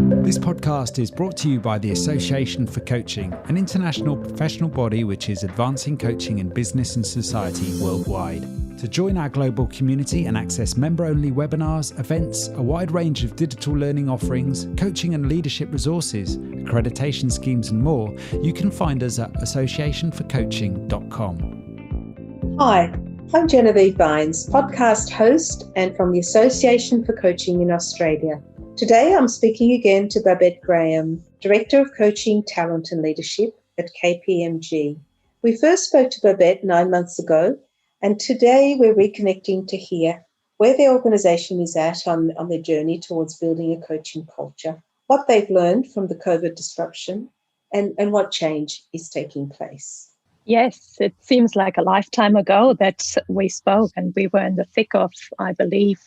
This podcast is brought to you by the Association for Coaching, an international professional body which is advancing coaching in business and society worldwide. To join our global community and access member-only webinars, events, a wide range of digital learning offerings, coaching and leadership resources, accreditation schemes and more, you can find us at associationforcoaching.com. Hi, I'm Genevieve Vines, podcast host and from the Association for Coaching in Australia. Today I'm speaking again to Babette Graham, Director of Coaching, Talent and Leadership at KPMG. We first spoke to Babette 9 months ago, and today we're reconnecting to hear where the organisation is at on their journey towards building a coaching culture, what they've learned from the COVID disruption, and what change is taking place. Yes, it seems like a lifetime ago that we spoke, and we were in the thick of, I believe,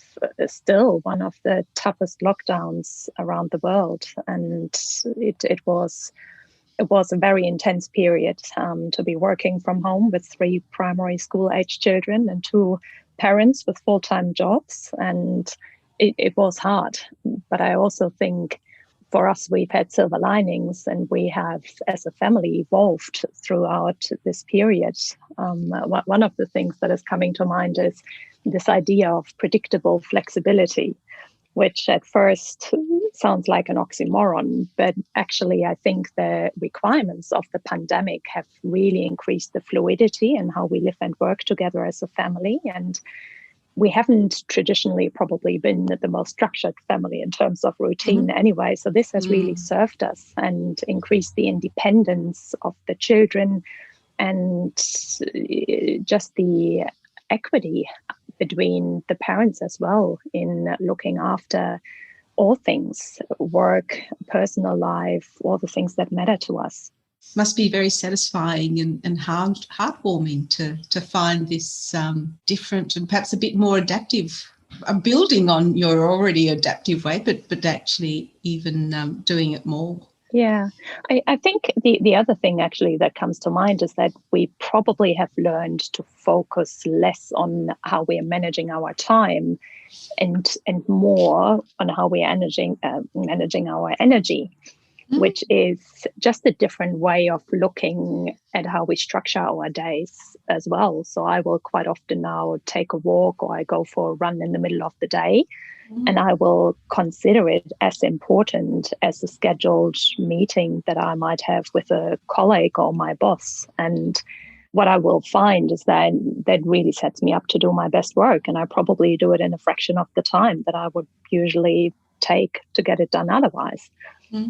still one of the toughest lockdowns around the world. And it was a very intense period to be working from home with 3 primary school age children and 2 parents with full-time jobs. And it was hard. But I also think for us, we've had silver linings, and we have, as a family, evolved throughout this period. One of the things that is coming to mind is this idea of predictable flexibility, which at first sounds like an oxymoron, but actually I think the requirements of the pandemic have really increased the fluidity in how we live and work together as a family. And we haven't traditionally probably been the most structured family in terms of routine anyway. So this has really served us and increased the independence of the children and just the equity between the parents as well in looking after all things, work, personal life, all the things that matter to us. Must be very satisfying and heartwarming to find this different and perhaps a bit more adaptive, building on your already adaptive way, but actually even doing it more. Yeah, I think the other thing actually that comes to mind is that we probably have learned to focus less on how we are managing our time and more on how we are managing our energy. Which is just a different way of looking at how we structure our days as well. So I will quite often now take a walk or I go for a run in the middle of the day, and I will consider it as important as a scheduled meeting that I might have with a colleague or my boss. And what I will find is that really sets me up to do my best work, and I probably do it in a fraction of the time that I would usually take to get it done otherwise.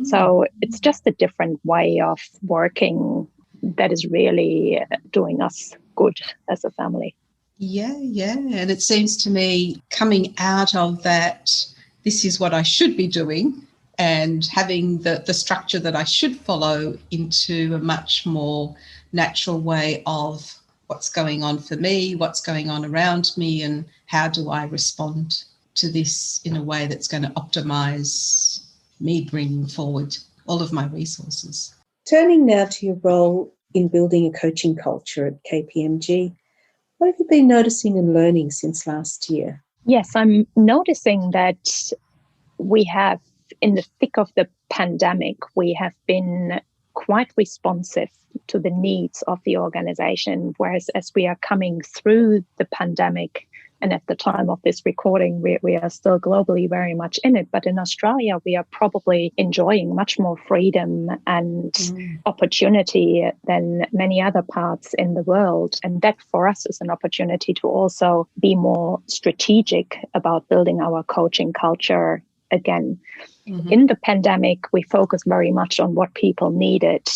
So it's just a different way of working that is really doing us good as a family. Yeah. And it seems to me coming out of that, this is what I should be doing, and having the structure that I should follow into a much more natural way of what's going on for me, what's going on around me, and how do I respond to this in a way that's going to optimise me bringing forward all of my resources. Turning now to your role in building a coaching culture at KPMG, what have you been noticing and learning since last year? Yes, I'm noticing that we have, in the thick of the pandemic, we have been quite responsive to the needs of the organization, whereas as we are coming through the pandemic, and at the time of this recording, we are still globally very much in it. But in Australia, we are probably enjoying much more freedom and opportunity than many other parts in the world. And that for us is an opportunity to also be more strategic about building our coaching culture again. In the pandemic, we focused very much on what people needed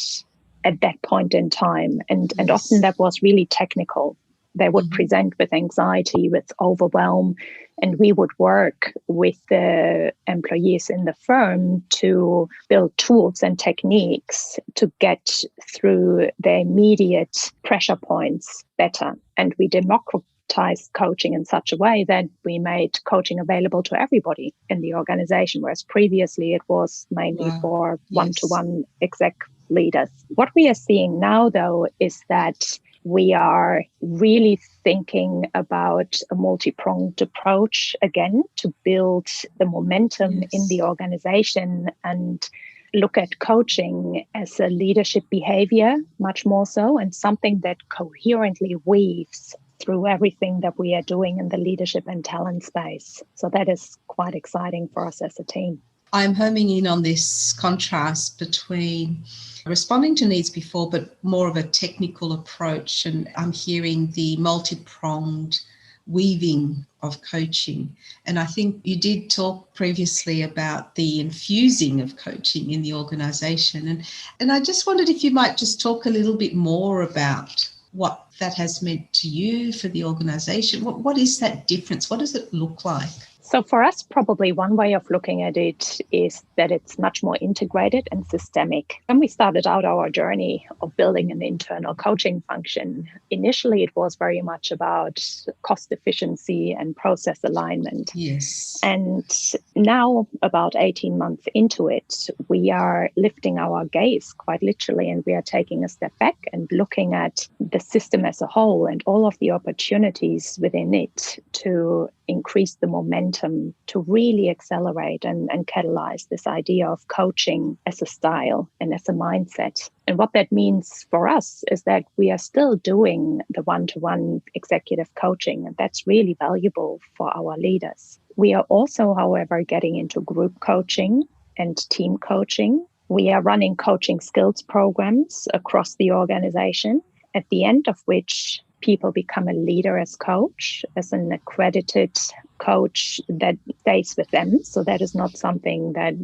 at that point in time. And often that was really technical. They would present with anxiety, with overwhelm, and we would work with the employees in the firm to build tools and techniques to get through the immediate pressure points better. And we democratized coaching in such a way that we made coaching available to everybody in the organization, whereas previously it was mainly for one-to-one exec leaders. What we are seeing now, though, is that We are really thinking about a multi-pronged approach again to build the momentum in the organization and look at coaching as a leadership behavior much more so, and something that coherently weaves through everything that we are doing in the leadership and talent space. So that is quite exciting for us as a team. I'm homing in on this contrast between responding to needs before, but more of a technical approach. And I'm hearing the multi-pronged weaving of coaching. And I think you did talk previously about the infusing of coaching in the organisation. And I just wondered if you might just talk a little bit more about what that has meant to you for the organisation. What is that difference? What does it look like? So for us, probably one way of looking at it is that it's much more integrated and systemic. When we started out our journey of building an internal coaching function, initially it was very much about cost efficiency and process alignment. Yes. And now, about 18 months into it, we are lifting our gaze quite literally, and we are taking a step back and looking at the system as a whole and all of the opportunities within it to increase the momentum, to really accelerate and catalyze this idea of coaching as a style and as a mindset. And what that means for us is that we are still doing the one-to-one executive coaching, and that's really valuable for our leaders. We are also, however, getting into group coaching and team coaching. We are running coaching skills programs across the organization, at the end of which people become a leader as coach, as an accredited coach that stays with them. So that is not something that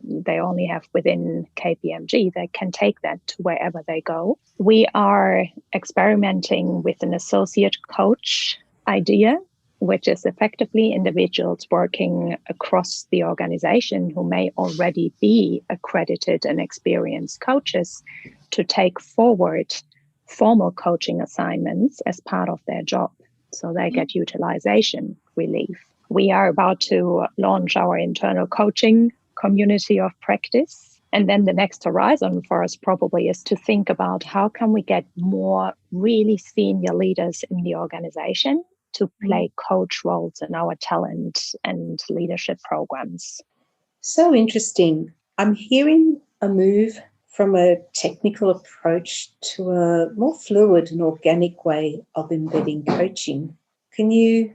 they only have within KPMG. They can take that to wherever they go. We are experimenting with an associate coach idea, which is effectively individuals working across the organization who may already be accredited and experienced coaches to take forward formal coaching assignments as part of their job, so they get utilization relief. We are about to launch our internal coaching community of practice. And then the next horizon for us probably is to think about how can we get more really senior leaders in the organization to play coach roles in our talent and leadership programs. So interesting. I'm hearing a move from a technical approach to a more fluid and organic way of embedding coaching. Can you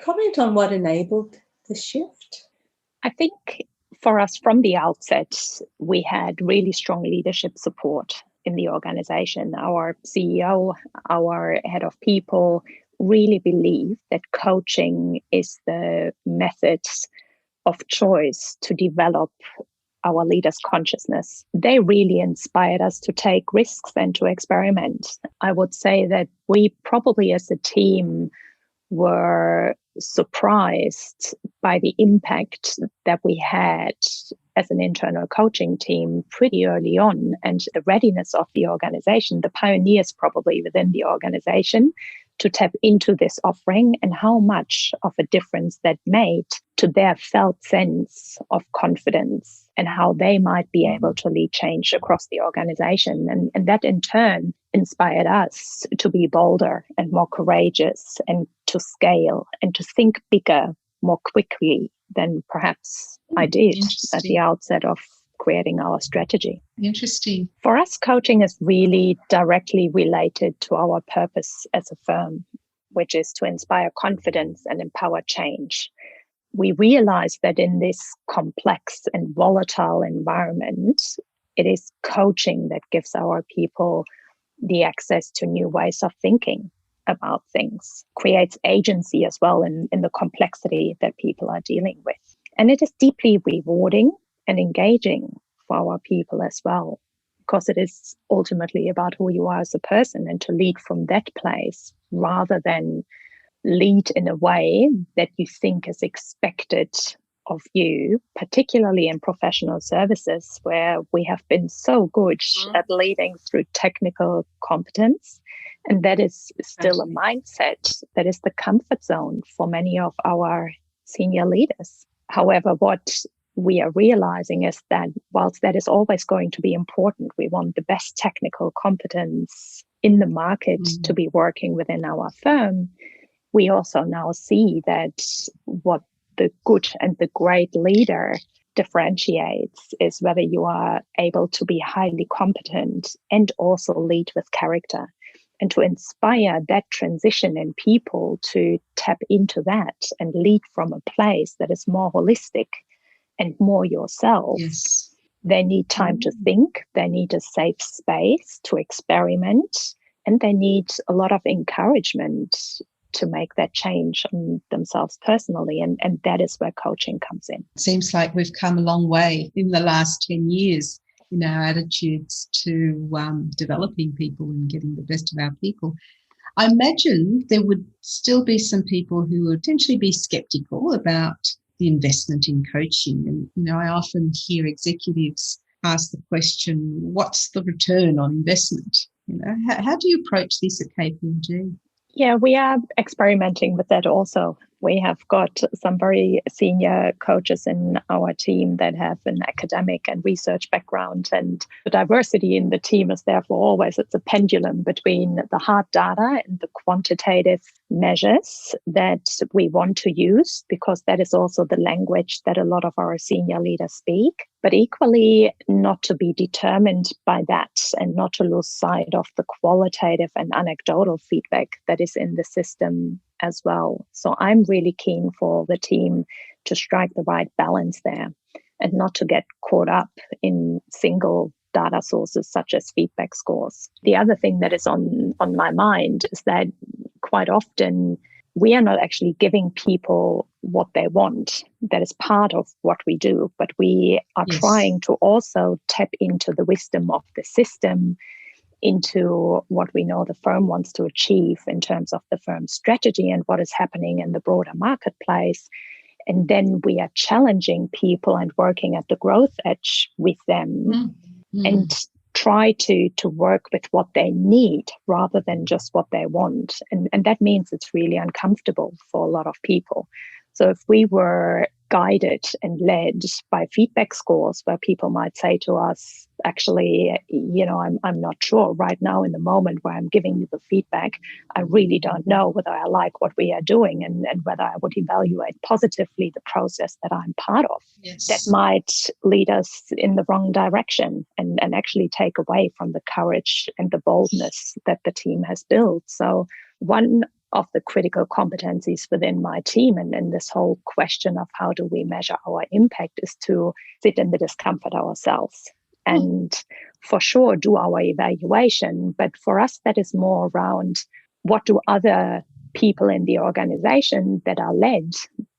comment on what enabled the shift? I think for us from the outset, we had really strong leadership support in the organization. Our CEO, our head of people really believe that coaching is the method of choice to develop our leaders' consciousness. They really inspired us to take risks and to experiment. I would say that we probably as a team were surprised by the impact that we had as an internal coaching team pretty early on, and the readiness of the organization, the pioneers probably within the organization, to tap into this offering and how much of a difference that made to their felt sense of confidence and how they might be able to lead change across the organization. And that in turn inspired us to be bolder and more courageous and to scale and to think bigger more quickly than perhaps I did at the outset of creating our strategy. Interesting. For us, coaching is really directly related to our purpose as a firm, which is to inspire confidence and empower change. We realize that in this complex and volatile environment, it is coaching that gives our people the access to new ways of thinking about things, creates agency as well in the complexity that people are dealing with. And it is deeply rewarding and engaging for our people as well, because it is ultimately about who you are as a person and to lead from that place rather than lead in a way that you think is expected of you, particularly in professional services where we have been so good at leading through technical competence. And that is still a mindset that is the comfort zone for many of our senior leaders. However, what we are realizing is that whilst that is always going to be important, we want the best technical competence in the market to be working within our firm, we also now see that what the good and the great leader differentiates is whether you are able to be highly competent and also lead with character, and to inspire that transition in people to tap into that and lead from a place that is more holistic and more yourself. Yes. They need time to think, they need a safe space to experiment, and they need a lot of encouragement to make that change on themselves personally. And that is where coaching comes in. It seems like we've come a long way in the last 10 years in our attitudes to developing people and getting the best of our people. I imagine there would still be some people who would potentially be sceptical about the investment in coaching. And, I often hear executives ask the question, what's the return on investment? How do you approach this at KPMG? Yeah, we are experimenting with that also. We have got some very senior coaches in our team that have an academic and research background, and the diversity in the team is therefore always, it's a pendulum between the hard data and the quantitative measures that we want to use, because that is also the language that a lot of our senior leaders speak, but equally not to be determined by that and not to lose sight of the qualitative and anecdotal feedback that is in the system as well. So I'm really keen for the team to strike the right balance there and not to get caught up in single data sources such as feedback scores. The other thing that is on my mind is that quite often we are not actually giving people what they want. That is part of what we do, but we are trying to also tap into the wisdom of the system, into what we know the firm wants to achieve in terms of the firm's strategy and what is happening in the broader marketplace. And then we are challenging people and working at the growth edge with them and try to work with what they need rather than just what they want. And that means it's really uncomfortable for a lot of people. So if we were guided and led by feedback scores where people might say to us, actually, I'm not sure right now in the moment where I'm giving you the feedback, I really don't know whether I like what we are doing and whether I would evaluate positively the process that I'm part of. Yes. That might lead us in the wrong direction and actually take away from the courage and the boldness that the team has built. So one of the critical competencies within my team and this whole question of how do we measure our impact is to sit in the discomfort ourselves and for sure do our evaluation. But for us, that is more around what do other people in the organization that are led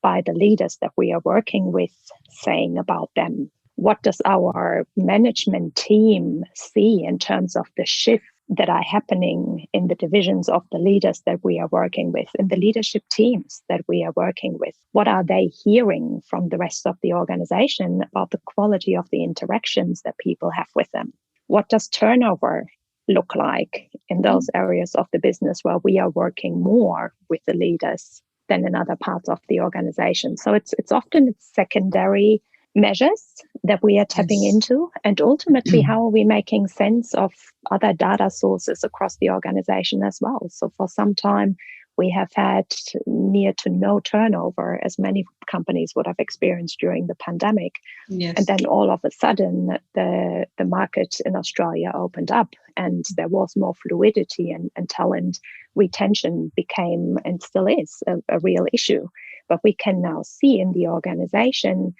by the leaders that we are working with saying about them? What does our management team see in terms of the shift that are happening in the divisions of the leaders that we are working with, in the leadership teams that we are working with? What are they hearing from the rest of the organization about the quality of the interactions that people have with them? What does turnover look like in those areas of the business where we are working more with the leaders than in other parts of the organization? So it's often secondary measures that we are tapping into, and ultimately how are we making sense of other data sources across the organization as well. So for some time we have had near to no turnover, as many companies would have experienced during the pandemic. Yes. And then all of a sudden the market in Australia opened up and there was more fluidity and talent retention became and still is a real issue. But we can now see in the organization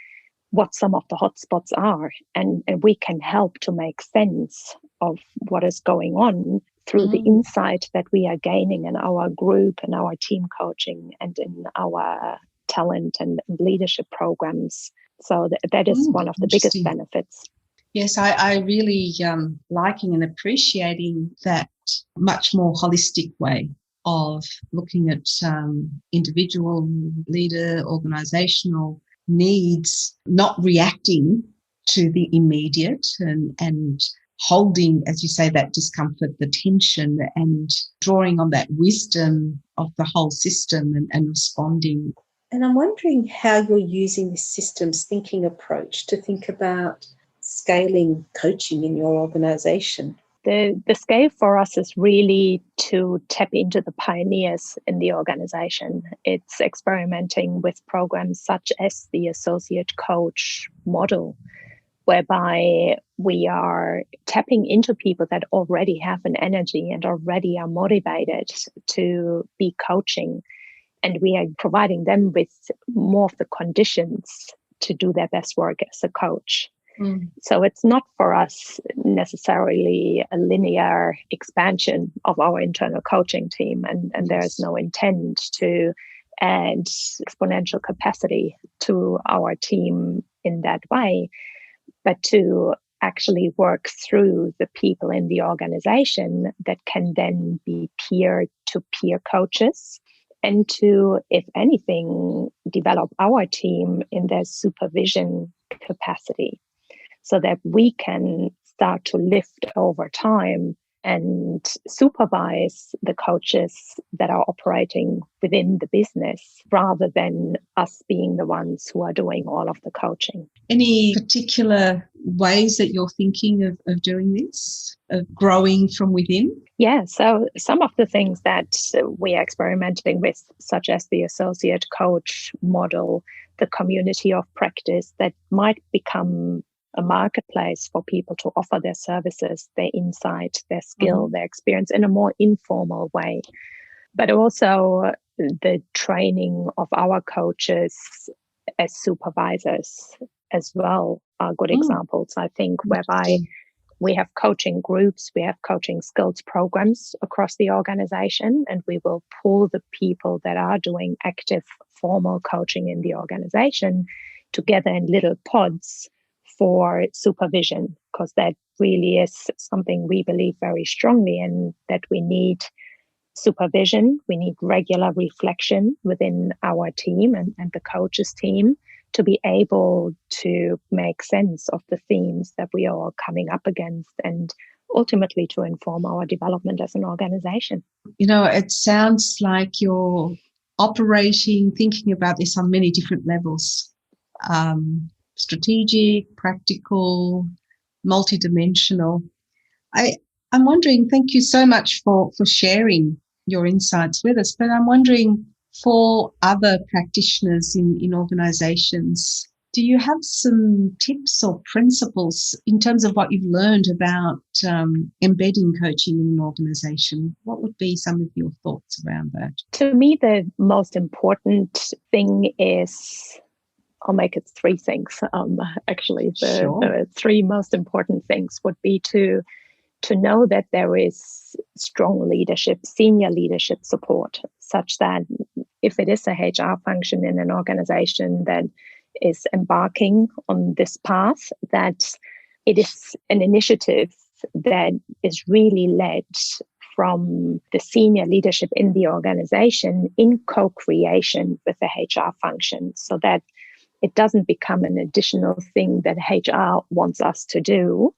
what some of the hotspots are, and we can help to make sense of what is going on through the insight that we are gaining in our group and our team coaching and in our talent and leadership programs. So that is one of the biggest benefits. Yes, I really liking and appreciating that much more holistic way of looking at individual, leader, organisational needs, not reacting to the immediate and holding, as you say, that discomfort, the tension, and drawing on that wisdom of the whole system and responding. And I'm wondering how you're using this systems thinking approach to think about scaling coaching in your organisation. The scale for us is really to tap into the pioneers in the organization. It's experimenting with programs such as the associate coach model, whereby we are tapping into people that already have an energy and already are motivated to be coaching. And we are providing them with more of the conditions to do their best work as a coach. So it's not for us necessarily a linear expansion of our internal coaching team, and there is no intent to add exponential capacity to our team in that way, but to actually work through the people in the organization that can then be peer-to-peer coaches, and to, if anything, develop our team in their supervision capacity, so that we can start to lift over time and supervise the coaches that are operating within the business, rather than us being the ones who are doing all of the coaching. Any particular ways that you're thinking of doing this, of growing from within? Yeah, so some of the things that we are experimenting with, such as the associate coach model, the community of practice that might become a marketplace for people to offer their services, their insight, their skill, their experience in a more informal way. But also the training of our coaches as supervisors as well are good examples, I think, whereby we have coaching groups, we have coaching skills programs across the organization, and we will pull the people that are doing active formal coaching in the organization together in little pods for supervision, because that really is something we believe very strongly in, that we need supervision, we need regular reflection within our team and the coaches team to be able to make sense of the themes that we are coming up against, and ultimately to inform our development as an organization. You know, it sounds like you're thinking about this on many different levels. Strategic, practical, multidimensional. I'm wondering, thank you so much for sharing your insights with us, but I'm wondering, for other practitioners in organizations, do you have some tips or principles in terms of what you've learned about embedding coaching in an organization? What would be some of your thoughts around that? To me, the most important thing is, I'll make it three things. The three most important things would be to know that there is strong leadership, senior leadership support, such that if it is a HR function in an organization that is embarking on this path, that it is an initiative that is really led from the senior leadership in the organization in co-creation with the HR function, so that it doesn't become an additional thing that HR wants us to do,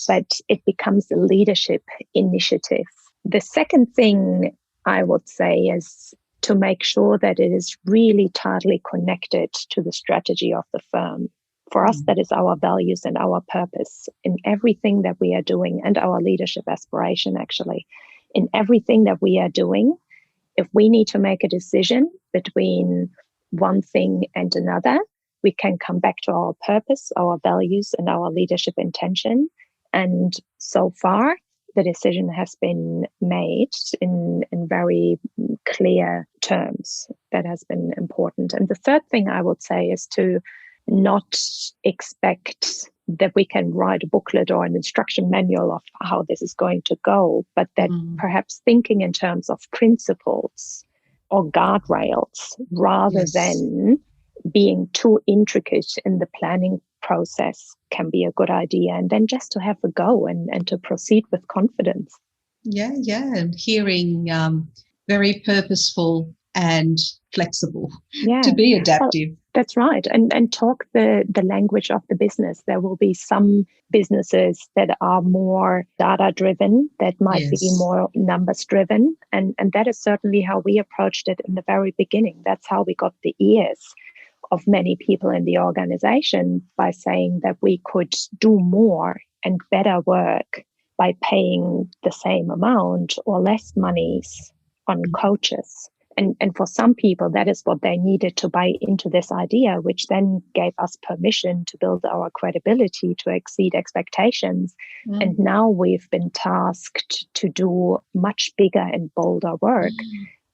but it becomes a leadership initiative. The second thing I would say is to make sure that it is really tightly connected to the strategy of the firm. For us, that is our values and our purpose in everything that we are doing, and our leadership aspiration, actually. In everything that we are doing, if we need to make a decision between one thing and another, we can come back to our purpose, our values, and our leadership intention. And so far, the decision has been made in very clear terms. That has been important. And the third thing I would say is to not expect that we can write a booklet or an instruction manual of how this is going to go, but that perhaps thinking in terms of principles or guardrails, rather than being too intricate in the planning process, can be a good idea. And then just to have a go and to proceed with confidence. Yeah. And hearing very purposeful and flexible to be adaptive. Well, that's right. And talk the language of the business. There will be some businesses that are more data driven, that might be more numbers driven. And that is certainly how we approached it in the very beginning. That's how we got the ears of many people in the organization, by saying that we could do more and better work by paying the same amount or less monies on coaches. And for some people, that is what they needed to buy into this idea, which then gave us permission to build our credibility, to exceed expectations. And now we've been tasked to do much bigger and bolder work.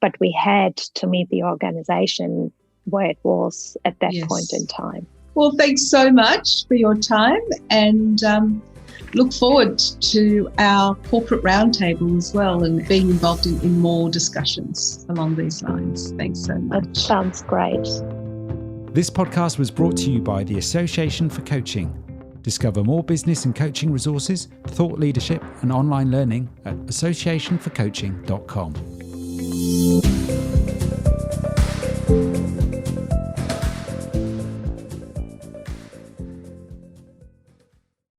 But we had to meet the organization where it was at that point in time. Well, thanks so much for your time, and look forward to our corporate roundtable as well, and being involved in more discussions along these lines. Thanks so much. That sounds great. This podcast was brought to you by the Association for Coaching. Discover more business and coaching resources, thought leadership and online learning at associationforcoaching.com.